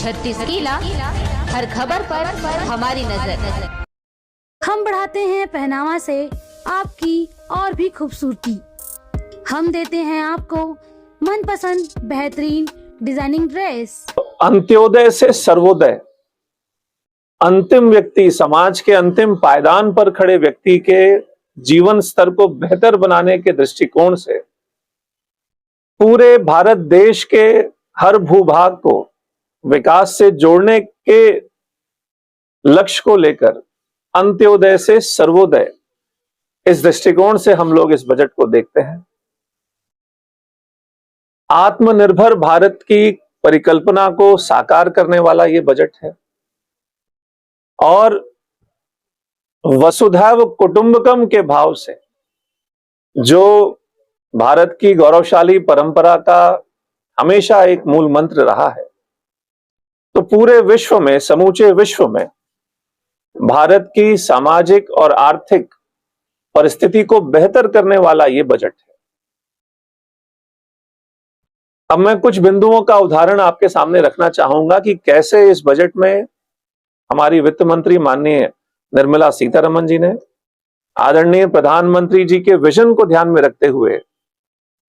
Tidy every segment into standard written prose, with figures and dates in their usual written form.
36 किला, हर खबर पर हमारी नजर। हम बढ़ाते हैं पहनावा से आपकी और भी खूबसूरती। हम देते हैं आपको मनपसंद बेहतरीन डिजाइनिंग ड्रेस। अंत्योदय से सर्वोदय, अंतिम व्यक्ति, समाज के अंतिम पायदान पर खड़े व्यक्ति के जीवन स्तर को बेहतर बनाने के दृष्टिकोण से पूरे भारत देश के हर भूभाग को विकास से जोड़ने के लक्ष्य को लेकर अंत्योदय से सर्वोदय, इस दृष्टिकोण से हम लोग इस बजट को देखते हैं। आत्मनिर्भर भारत की परिकल्पना को साकार करने वाला यह बजट है और वसुधैव कुटुंबकम के भाव से जो भारत की गौरवशाली परंपरा का हमेशा एक मूल मंत्र रहा है, तो पूरे विश्व में, समूचे विश्व में भारत की सामाजिक और आर्थिक परिस्थिति को बेहतर करने वाला यह बजट है। अब मैं कुछ बिंदुओं का उदाहरण आपके सामने रखना चाहूंगा कि कैसे इस बजट में हमारी वित्त मंत्री माननीय निर्मला सीतारमण जी ने आदरणीय प्रधानमंत्री जी के विजन को ध्यान में रखते हुए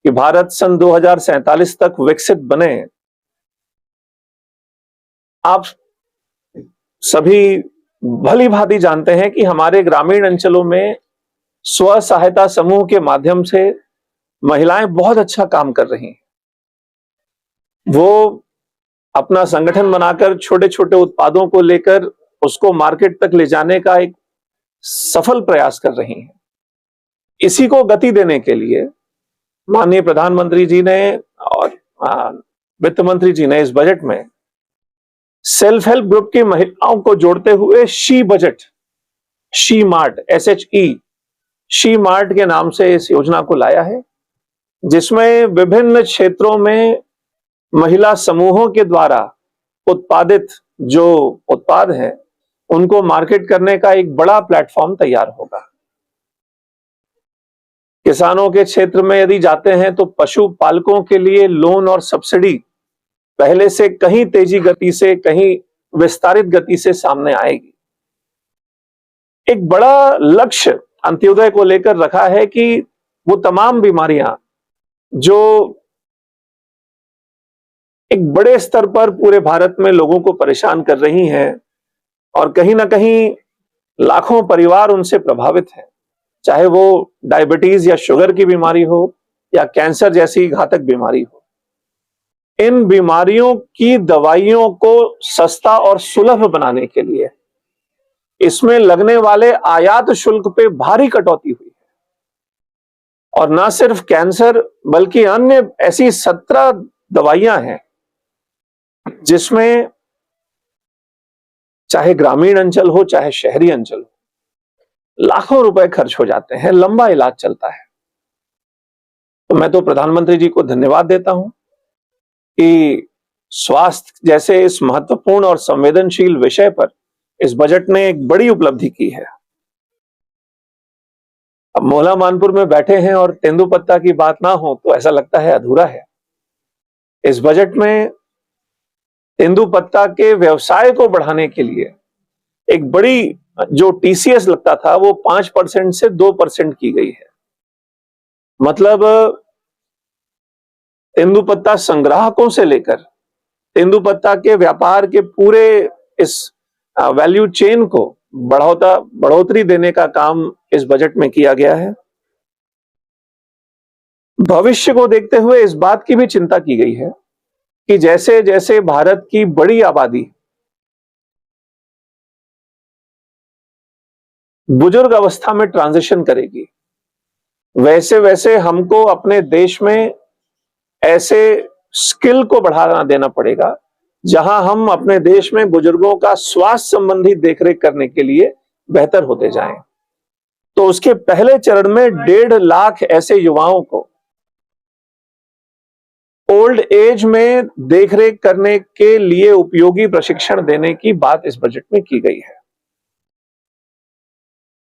कि भारत सन 2047 तक विकसित बने। आप सभी भली भांति जानते हैं कि हमारे ग्रामीण अंचलों में स्व सहायता समूह के माध्यम से महिलाएं बहुत अच्छा काम कर रही हैं। वो अपना संगठन बनाकर छोटे छोटे उत्पादों को लेकर उसको मार्केट तक ले जाने का एक सफल प्रयास कर रही हैं। इसी को गति देने के लिए माननीय प्रधानमंत्री जी ने और वित्त मंत्री जी ने इस बजट में सेल्फ हेल्प ग्रुप की महिलाओं को जोड़ते हुए she budget, she mart, SHE, she mart के नाम से इस योजना को लाया है, जिसमें विभिन्न क्षेत्रों में महिला समूहों के द्वारा उत्पादित जो उत्पाद हैं उनको मार्केट करने का एक बड़ा प्लेटफॉर्म तैयार होगा। किसानों के क्षेत्र में यदि जाते हैं तो पशु पालकों के लिए लोन और सब्सिडी पहले से कहीं तेजी गति से, कहीं विस्तारित गति से सामने आएगी। एक बड़ा लक्ष्य अंत्योदय को लेकर रखा है कि वो तमाम बीमारियां जो एक बड़े स्तर पर पूरे भारत में लोगों को परेशान कर रही हैं और कहीं ना कहीं लाखों परिवार उनसे प्रभावित हैं, चाहे वो डायबिटीज या शुगर की बीमारी हो या कैंसर जैसी घातक बीमारी हो, इन बीमारियों की दवाइयों को सस्ता और सुलभ बनाने के लिए इसमें लगने वाले आयात शुल्क पे भारी कटौती हुई है। और ना सिर्फ कैंसर बल्कि अन्य ऐसी 17 दवाइयां हैं जिसमें चाहे ग्रामीण अंचल हो चाहे शहरी अंचल हो, लाखों रुपए खर्च हो जाते हैं, लंबा इलाज चलता है। तो मैं तो प्रधानमंत्री जी को धन्यवाद देता हूं कि स्वास्थ्य जैसे इस महत्वपूर्ण और संवेदनशील विषय पर इस बजट ने एक बड़ी उपलब्धि की है। अब मोहला मानपुर में बैठे हैं और तेंदुपत्ता की बात ना हो तो ऐसा लगता है अधूरा है। इस बजट में तेंदुपत्ता के व्यवसाय को बढ़ाने के लिए एक बड़ी, जो TCS लगता था वो 5% से 2% की गई है। मतलब तेंदुपत्ता संग्राहकों से लेकर तेंदुपत्ता के व्यापार के पूरे इस वैल्यू चेन को बढ़ोतरी देने का काम इस बजट में किया गया है। भविष्य को देखते हुए इस बात की भी चिंता की गई है कि जैसे जैसे भारत की बड़ी आबादी बुजुर्ग अवस्था में ट्रांजिशन करेगी, वैसे वैसे हमको अपने देश में ऐसे स्किल को बढ़ावा देना पड़ेगा जहां हम अपने देश में बुजुर्गों का स्वास्थ्य संबंधी देखरेख करने के लिए बेहतर होते जाएं। तो उसके पहले चरण में 1.5 लाख ऐसे युवाओं को ओल्ड एज में देखरेख करने के लिए उपयोगी प्रशिक्षण देने की बात इस बजट में की गई है।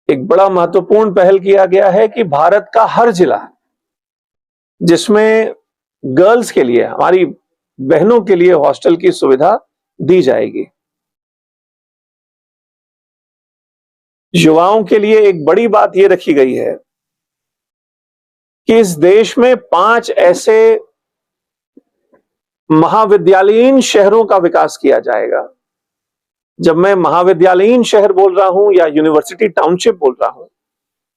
एक बड़ा महत्वपूर्ण पहल किया गया है कि भारत का हर जिला जिसमें गर्ल्स के लिए, हमारी बहनों के लिए हॉस्टल की सुविधा दी जाएगी। युवाओं के लिए एक बड़ी बात यह रखी गई है कि इस देश में 5 ऐसे महाविद्यालयीन शहरों का विकास किया जाएगा। जब मैं महाविद्यालयीन शहर बोल रहा हूं या यूनिवर्सिटी टाउनशिप बोल रहा हूं,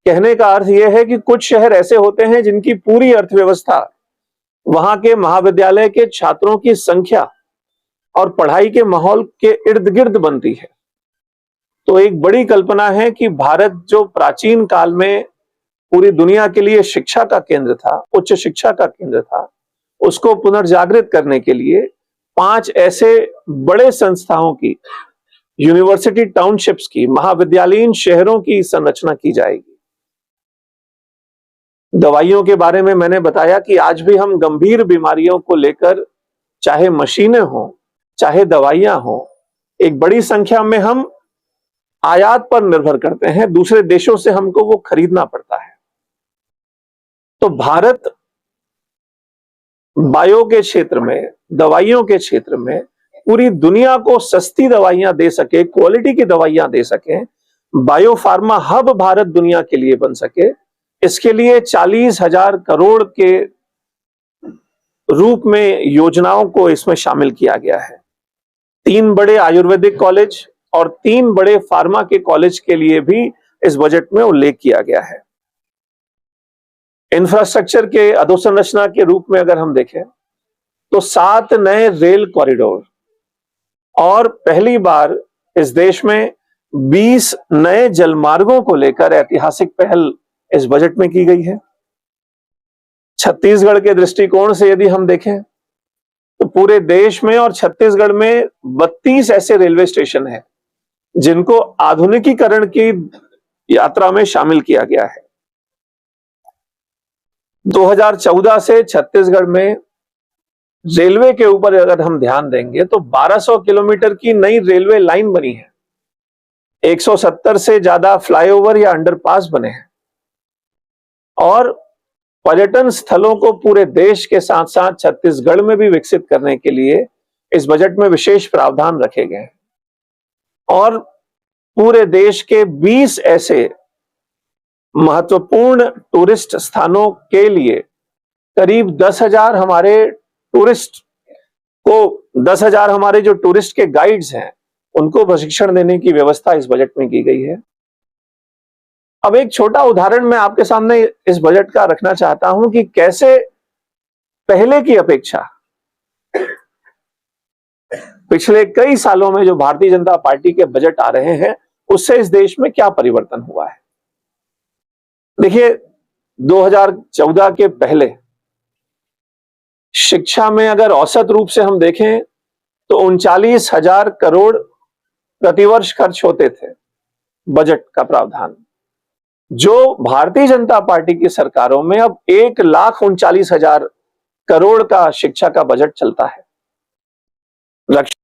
कहने का अर्थ यह है कि कुछ शहर ऐसे होते हैं जिनकी पूरी अर्थव्यवस्था वहां के महाविद्यालय के छात्रों की संख्या और पढ़ाई के माहौल के इर्द गिर्द बनती है। तो एक बड़ी कल्पना है कि भारत जो प्राचीन काल में पूरी दुनिया के लिए शिक्षा का केंद्र था, उच्च शिक्षा का केंद्र था, उसको पुनर्जागृत करने के लिए 5 ऐसे बड़े संस्थाओं की, यूनिवर्सिटी टाउनशिप्स की, महाविद्यालयीन शहरों की संरचना की जाएगी। दवाइयों के बारे में मैंने बताया कि आज भी हम गंभीर बीमारियों को लेकर, चाहे मशीनें हो, चाहे दवाइयां हो, एक बड़ी संख्या में हम आयात पर निर्भर करते हैं, दूसरे देशों से हमको वो खरीदना पड़ता है। तो भारत बायो के क्षेत्र में, दवाइयों के क्षेत्र में पूरी दुनिया को सस्ती दवाइयां दे सके, क्वालिटी की दवाइयां दे सके, बायो फार्मा हब भारत दुनिया के लिए बन सके, इसके लिए 40,000 करोड़ के रूप में योजनाओं को इसमें शामिल किया गया है। 3 बड़े आयुर्वेदिक कॉलेज और 3 बड़े फार्मा के कॉलेज के लिए भी इस बजट में उल्लेख किया गया है। इंफ्रास्ट्रक्चर के अधोसंरचना के रूप में अगर हम देखें तो 7 नए रेल कॉरिडोर और पहली बार इस देश में 20 नए जलमार्गों को लेकर ऐतिहासिक पहल इस बजट में की गई है। छत्तीसगढ़ के दृष्टिकोण से यदि हम देखें तो पूरे देश में और छत्तीसगढ़ में 32 ऐसे रेलवे स्टेशन हैं जिनको आधुनिकीकरण की यात्रा में शामिल किया गया है। 2014 से छत्तीसगढ़ में रेलवे के ऊपर अगर हम ध्यान देंगे तो 1200 किलोमीटर की नई रेलवे लाइन बनी है, 170 से ज्यादा फ्लाईओवर या अंडरपास बने हैं और पर्यटन स्थलों को पूरे देश के साथ साथ छत्तीसगढ़ में भी विकसित करने के लिए इस बजट में विशेष प्रावधान रखे गए हैं और पूरे देश के 20 ऐसे महत्वपूर्ण टूरिस्ट स्थानों के लिए करीब 10,000 हमारे जो टूरिस्ट के गाइड्स हैं उनको प्रशिक्षण देने की व्यवस्था इस बजट में की गई है। अब एक छोटा उदाहरण मैं आपके सामने इस बजट का रखना चाहता हूं कि कैसे पहले की अपेक्षा पिछले कई सालों में जो भारतीय जनता पार्टी के बजट आ रहे हैं उससे इस देश में क्या परिवर्तन हुआ है। देखिए, 2014 के पहले शिक्षा में अगर औसत रूप से हम देखें तो 39,000 करोड़ प्रतिवर्ष खर्च होते थे बजट का प्रावधान, जो भारतीय जनता पार्टी की सरकारों में अब 1,39,000 करोड़ का शिक्षा का बजट चलता है। रक्षा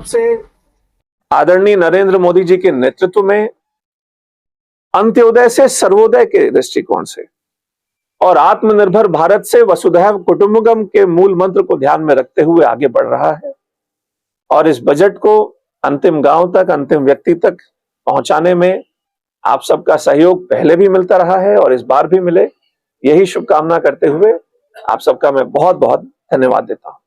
से आदरणीय नरेंद्र मोदी जी के नेतृत्व में अंत्योदय से सर्वोदय के दृष्टिकोण से और आत्मनिर्भर भारत से वसुधैव कुटुंबकम के मूल मंत्र को ध्यान में रखते हुए आगे बढ़ रहा है। और इस बजट को अंतिम गांव तक, अंतिम व्यक्ति तक पहुंचाने में आप सबका सहयोग पहले भी मिलता रहा है और इस बार भी मिले, यही शुभकामना करते हुए आप सबका मैं बहुत बहुत धन्यवाद देता हूं।